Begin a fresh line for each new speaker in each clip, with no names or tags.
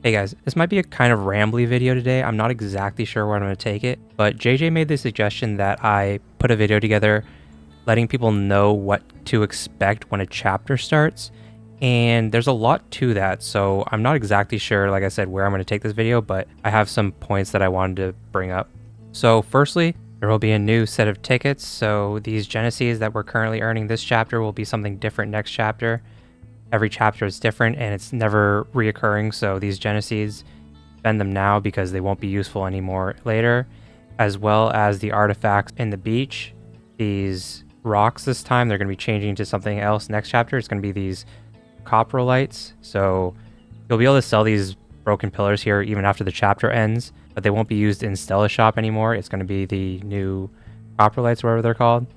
Hey guys, this might be a kind of rambly video today. I'm not exactly sure where I'm going to take it, but JJ made the suggestion that I put a video together letting people know what to expect when a chapter starts. And there's a lot to that, so I'm not exactly sure, like I said, where I'm going to take this video, but I have some points that I wanted to bring up. So firstly, there will be a new set of tickets, so these Genesees that we're currently earning this chapter will be something different next chapter. Every chapter is different and it's never reoccurring, so these Genesees, spend them now because they won't be useful anymore later, as well as the artifacts in the beach. These rocks this time, they're going to be changing to something else next chapter. It's going to be these coprolites, so you'll be able to sell these broken pillars here even after the chapter ends, but they won't be used in Stella Shop anymore. It's going to be the new coprolites, whatever they're called.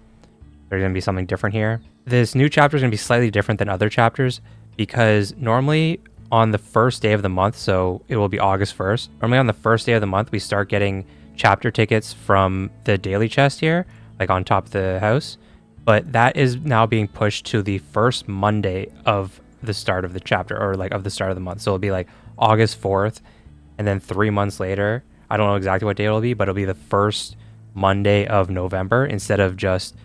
There's going to be something different here. This new chapter is going to be slightly different than other chapters because normally on the first day of the month, so it will be August 1st, normally on the first day of the month, we start getting chapter tickets from the daily chest here, like on top of the house. But that is now being pushed to the first Monday of the start of the chapter, or like of the start of the month. So it'll be like August 4th, and then 3 months later, I don't know exactly what day it'll be, but it'll be the first Monday of November instead of just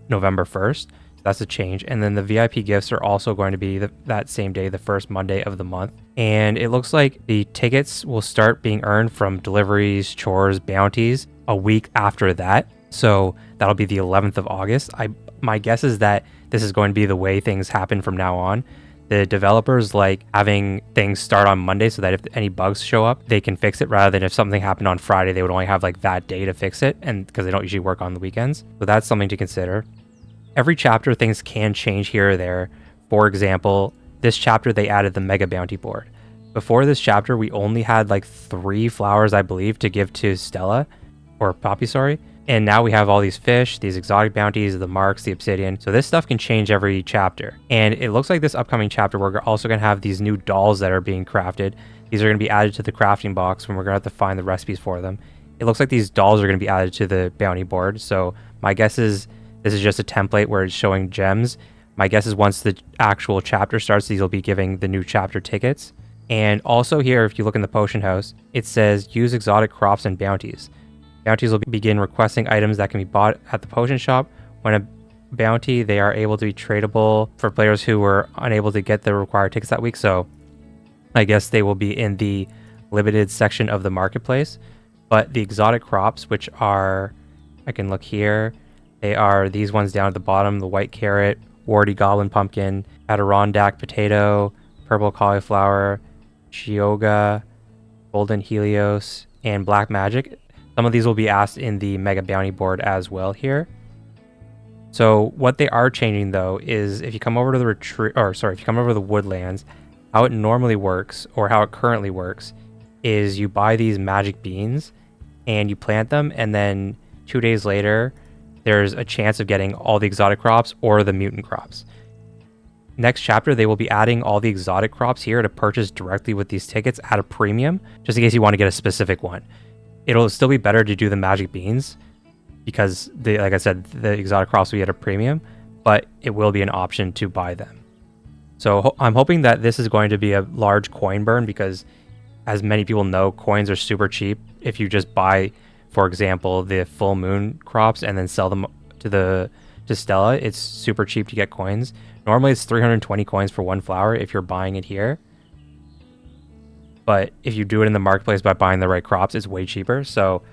November 1st. So that's a change. And then the VIP gifts are also going to be that same day, the first Monday of the month. And it looks like the tickets will start being earned from deliveries, chores, bounties a week after that. So that'll be the 11th of August. My guess is that this is going to be the way things happen from now on. The developers like having things start on Monday so that if any bugs show up, they can fix it, rather than if something happened on Friday, they would only have like that day to fix it, and because they don't usually work on the weekends. So that's something to consider. Every chapter, things can change here or there. For example, this chapter, they added the Mega Bounty board. Before this chapter, we only had like 3 flowers, I believe, to give to Stella, or Poppy, sorry. And now we have all these fish, these exotic bounties, the marks, the obsidian. So this stuff can change every chapter. And it looks like this upcoming chapter, we're also going to have these new dolls that are being crafted. These are going to be added to the crafting box when we're going to have to find the recipes for them. It looks like these dolls are going to be added to the bounty board. So my guess is this is just a template where it's showing gems. My guess is once the actual chapter starts, these will be giving the new chapter tickets. And also here, if you look in the potion house, it says use exotic crops and bounties. Bounties will begin requesting items that can be bought at the potion shop. When a bounty, they are able to be tradable for players who were unable to get the required tickets that week. So I guess they will be in the limited section of the marketplace. But the exotic crops, which are, I can look here, they are these ones down at the bottom: the white carrot, warty goblin pumpkin, Adirondack potato, purple cauliflower, Chioggia, golden helios, and black magic. Some of these will be asked in the Mega Bounty board as well here. So what they are changing though is if you come over to the if you come over to the woodlands, how it normally works, or how it currently works, is you buy these magic beans and you plant them, and then 2 days later, there's a chance of getting all the exotic crops or the mutant crops. Next chapter, they will be adding all the exotic crops here to purchase directly with these tickets at a premium, just in case you want to get a specific one. It'll still be better to do the magic beans because, like I said, the exotic crops will be at a premium, but it will be an option to buy them. So I'm hoping that this is going to be a large coin burn because, as many people know, coins are super cheap. If you just buy, for example, the full moon crops and then sell them to Stella, it's super cheap to get coins. Normally it's 320 coins for 1 flower if you're buying it here. But if you do it in the marketplace by buying the right crops, it's way cheaper. So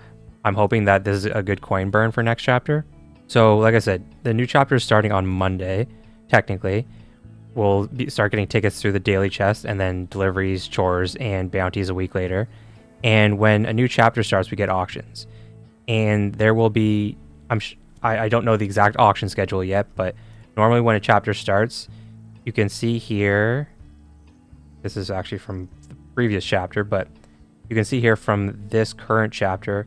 I'm hoping that this is a good coin burn for next chapter. So like I said, the new chapter is starting on Monday, technically. We'll start getting tickets through the daily chest, and then deliveries, chores, and bounties a week later. And when a new chapter starts, we get auctions. And there will be, I don't know the exact auction schedule yet, but normally when a chapter starts, you can see here, this is actually from the previous chapter, but you can see here from this current chapter,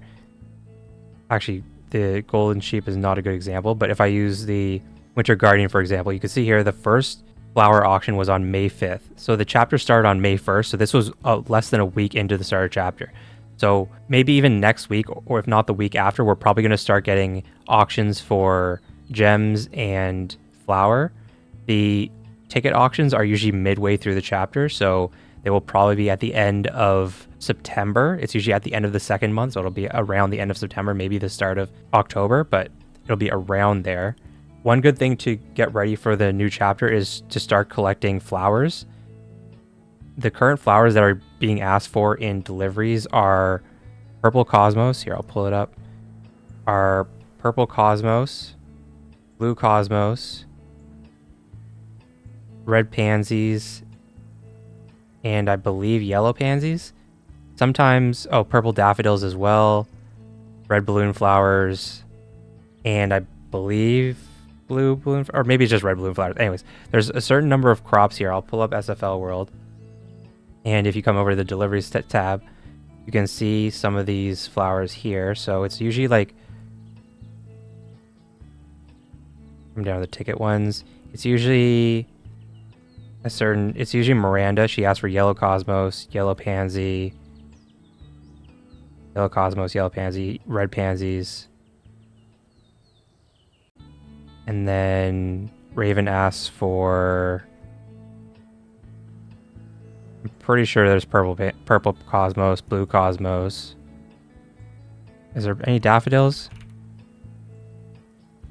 actually the golden sheep is not a good example, but if I use the winter guardian, for example, you can see here the first flower auction was on May 5th. So the chapter started on May 1st. So this was less than a week into the starter chapter. So maybe even next week, or if not the week after, we're probably going to start getting auctions for gems and flower. The ticket auctions are usually midway through the chapter, so They will probably be at the end of September. It's usually at the end of the second month, so it'll be around the end of September, maybe the start of October, but it'll be around there. One good thing to get ready for the new chapter is to start collecting flowers. The current flowers that are being asked for in deliveries are Purple Cosmos. Here, I'll pull it up. Are Purple Cosmos, Blue Cosmos, Red Pansies, and I believe Yellow Pansies. Sometimes, Purple Daffodils as well, Red Balloon Flowers, and I believe Blue Balloon, or maybe it's just Red Balloon Flowers. Anyways, there's a certain number of crops here. I'll pull up SFL World. And if you come over to the deliveries tab, you can see some of these flowers here. So it's usually like, come down to the ticket ones. It's usually it's usually Miranda. She asked for Yellow Cosmos, Yellow Pansy, Yellow Cosmos, Yellow Pansy, Red Pansies. And then Raven asks for, I'm pretty sure there's Purple Cosmos, Blue Cosmos. Is there any daffodils?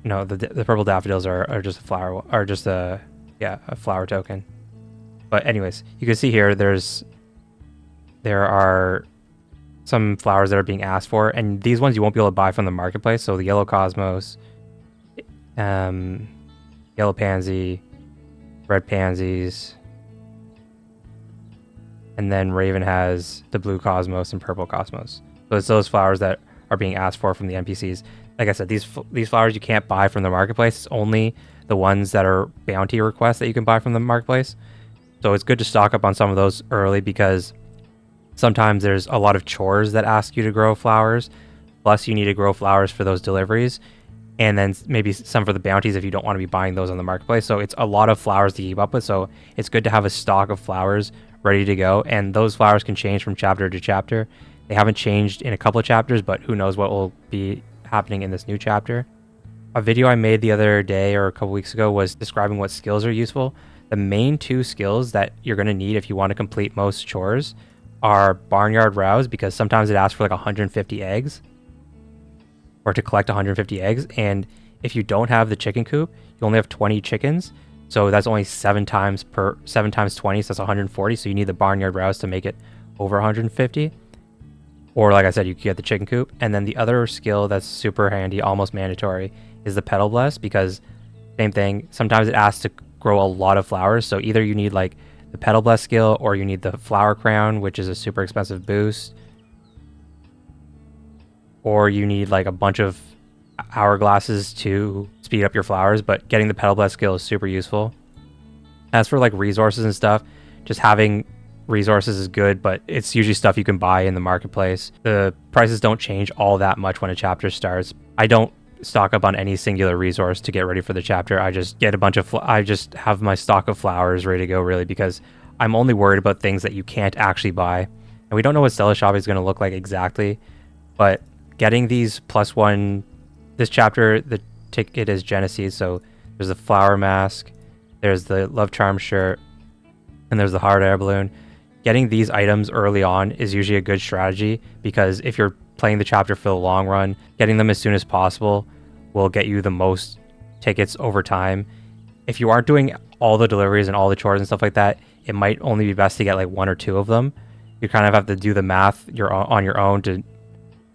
No, the purple daffodils are just a flower, or just a flower token. But anyways, you can see here there are some flowers that are being asked for, and these ones you won't be able to buy from the marketplace. So the Yellow Cosmos, Yellow Pansy, Red Pansies, and then Raven has the Blue Cosmos and Purple Cosmos. So it's those flowers that are being asked for from the NPCs. Like I said, these flowers you can't buy from the marketplace. It's only the ones that are bounty requests that you can buy from the marketplace. So it's good to stock up on some of those early, because sometimes there's a lot of chores that ask you to grow flowers. Plus you need to grow flowers for those deliveries, and then maybe some for the bounties if you don't want to be buying those on the marketplace. So it's a lot of flowers to keep up with. So it's good to have a stock of flowers ready to go. And those flowers can change from chapter to chapter. They haven't changed in a couple of chapters, but who knows what will be happening in this new chapter. A video I made the other day or a couple weeks ago was describing what skills are useful. The main two skills that you're going to need if you want to complete most chores are Barnyard Rouse, because sometimes it asks for like 150 eggs, or to collect 150 eggs. And if you don't have the chicken coop, you only have 20 chickens. So that's only 7 times 20, so that's 140. So you need the Barnyard Rouse to make it over 150. Or like I said, you can get the chicken coop. And then the other skill that's super handy, almost mandatory, is the Petal Bless, because same thing, sometimes it asks to grow a lot of flowers. So either you need like the Petal Bless skill, or you need the Flower Crown, which is a super expensive boost, or you need like a bunch of hourglasses to speed up your flowers. But getting the Petal Bless skill is super useful. As for like resources and stuff, just having resources is good, but it's usually stuff you can buy in the marketplace. The prices don't change all that much when a chapter starts. I don't stock up on any singular resource to get ready for the chapter. I just get a bunch of I just have my stock of flowers ready to go, really, because I'm only worried about things that you can't actually buy. And we don't know what Stella Shop is going to look like exactly, but getting these +1, this chapter, the ticket is Genesis, so there's the flower mask, there's the Love Charm shirt, and there's the hard air balloon. Getting these items early on is usually a good strategy, because if you're playing the chapter for the long run, getting them as soon as possible will get you the most tickets over time. If you aren't doing all the deliveries and all the chores and stuff like that, it might only be best to get like 1 or 2 of them. You kind of have to do the math on your own to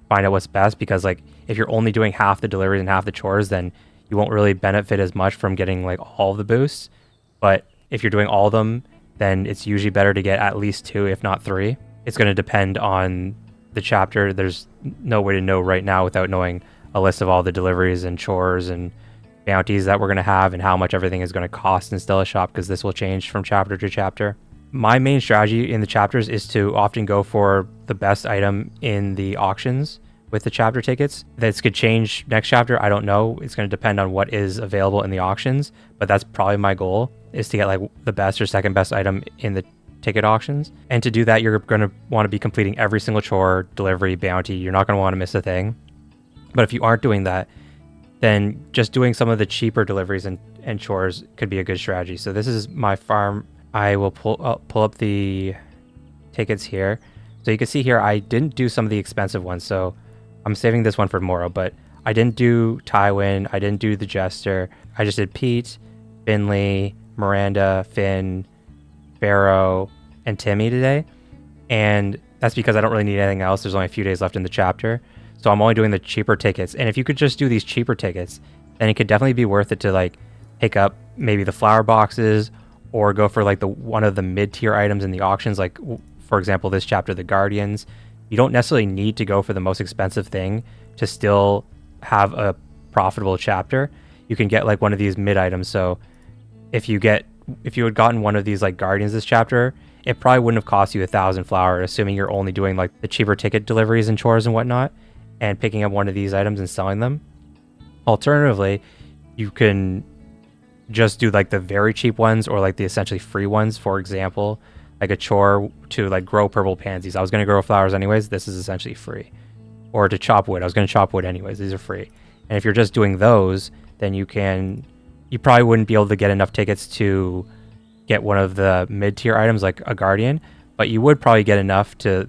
find out what's best, because like if you're only doing half the deliveries and half the chores, then you won't really benefit as much from getting like all of the boosts. But if you're doing all of them, then it's usually better to get at least 2, if not 3. It's going to depend on the chapter. There's no way to know right now without knowing a list of all the deliveries and chores and bounties that we're going to have, and how much everything is going to cost in Stella Shop, because this will change from chapter to chapter. My main strategy in the chapters is to often go for the best item in the auctions with the chapter tickets. This could change next chapter, I don't know. It's going to depend on what is available in the auctions, but that's probably my goal, is to get like the best or second best item in the ticket auctions. And to do that, you're going to want to be completing every single chore, delivery, bounty. You're not going to want to miss a thing. But if you aren't doing that, then just doing some of the cheaper deliveries and chores could be a good strategy. So this is my farm. I will pull up the tickets here. So you can see here, I didn't do some of the expensive ones, so I'm saving this one for tomorrow, but I didn't do Tywin, I didn't do the Jester. I just did Pete, Finley, Miranda, Finn, Barrow, and Timmy today. And that's because I don't really need anything else. There's only a few days left in the chapter. So I'm only doing the cheaper tickets. And if you could just do these cheaper tickets, then it could definitely be worth it to like pick up maybe the flower boxes or go for like the one of the mid-tier items in the auctions, like for example this chapter, the Guardians. You don't necessarily need to go for the most expensive thing to still have a profitable chapter. You can get like one of these mid items. So if you had gotten one of these like Guardians this chapter, it probably wouldn't have cost you 1,000 flower, assuming you're only doing like the cheaper ticket deliveries and chores and whatnot, and picking up one of these items and selling them. Alternatively, you can just do like the very cheap ones or like the essentially free ones. For example, like a chore to like grow purple pansies. I was going to grow flowers anyways. This is essentially free. Or to chop wood. I was going to chop wood anyways. These are free. And if you're just doing those, then you probably wouldn't be able to get enough tickets to get one of the mid-tier items like a Guardian, but you would probably get enough to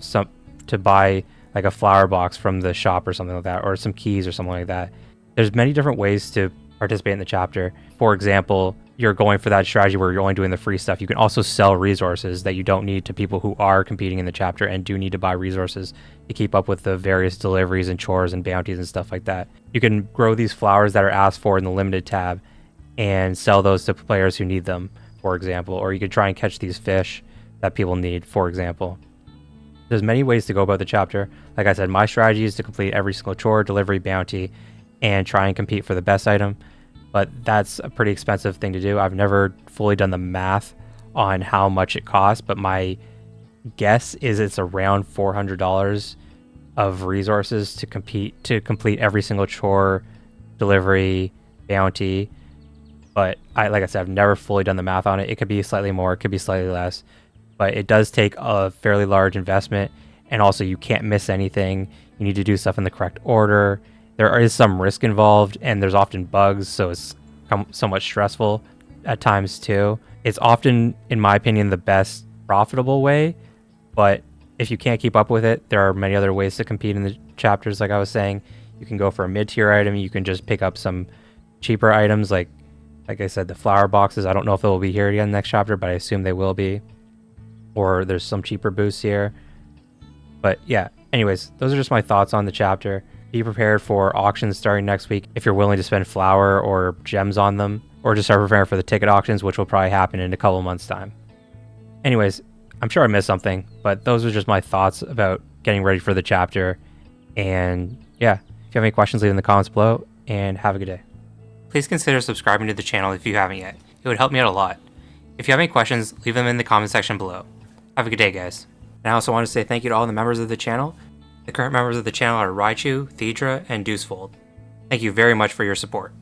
buy like a flower box from the shop or something like that, or some keys or something like that. There's many different ways to participate in the chapter. For example, you're going for that strategy where you're only doing the free stuff. You can also sell resources that you don't need to people who are competing in the chapter and do need to buy resources to keep up with the various deliveries and chores and bounties and stuff like that. You can grow these flowers that are asked for in the limited tab and sell those to players who need them, for example. Or you could try and catch these fish that people need, for example. There's many ways to go about the chapter. Like I said, my strategy is to complete every single chore, delivery, bounty, and try and compete for the best item. But that's a pretty expensive thing to do. I've never fully done the math on how much it costs, but my guess is it's around $400 of resources to complete every single chore, delivery, bounty. But like I said, I've never fully done the math on it. It could be slightly more, it could be slightly less, but it does take a fairly large investment. And also you can't miss anything. You need to do stuff in the correct order. There is some risk involved, and there's often bugs, so it's somewhat stressful at times too. It's often, in my opinion, the best profitable way, but if you can't keep up with it, there are many other ways to compete in the chapters. Like I was saying, you can go for a mid-tier item. You can just pick up some cheaper items, like I said, the flower boxes. I don't know if they will be here again next chapter, but I assume they will be. Or there's some cheaper boosts here. But yeah, anyways, those are just my thoughts on the chapter. Be prepared for auctions starting next week if you're willing to spend flower or gems on them, or just start preparing for the ticket auctions, which will probably happen in a couple months' time. Anyways, I'm sure I missed something, but those are just my thoughts about getting ready for the chapter. And yeah, if you have any questions, leave in the comments below, and have a good day. Please consider subscribing to the channel if you haven't yet. It would help me out a lot. If you have any questions, leave them in the comment section below. Have a good day, guys. And I also want to say thank you to all the members of the channel. The current members of the channel are Raichu, Thedra, and Deucefold. Thank you very much for your support.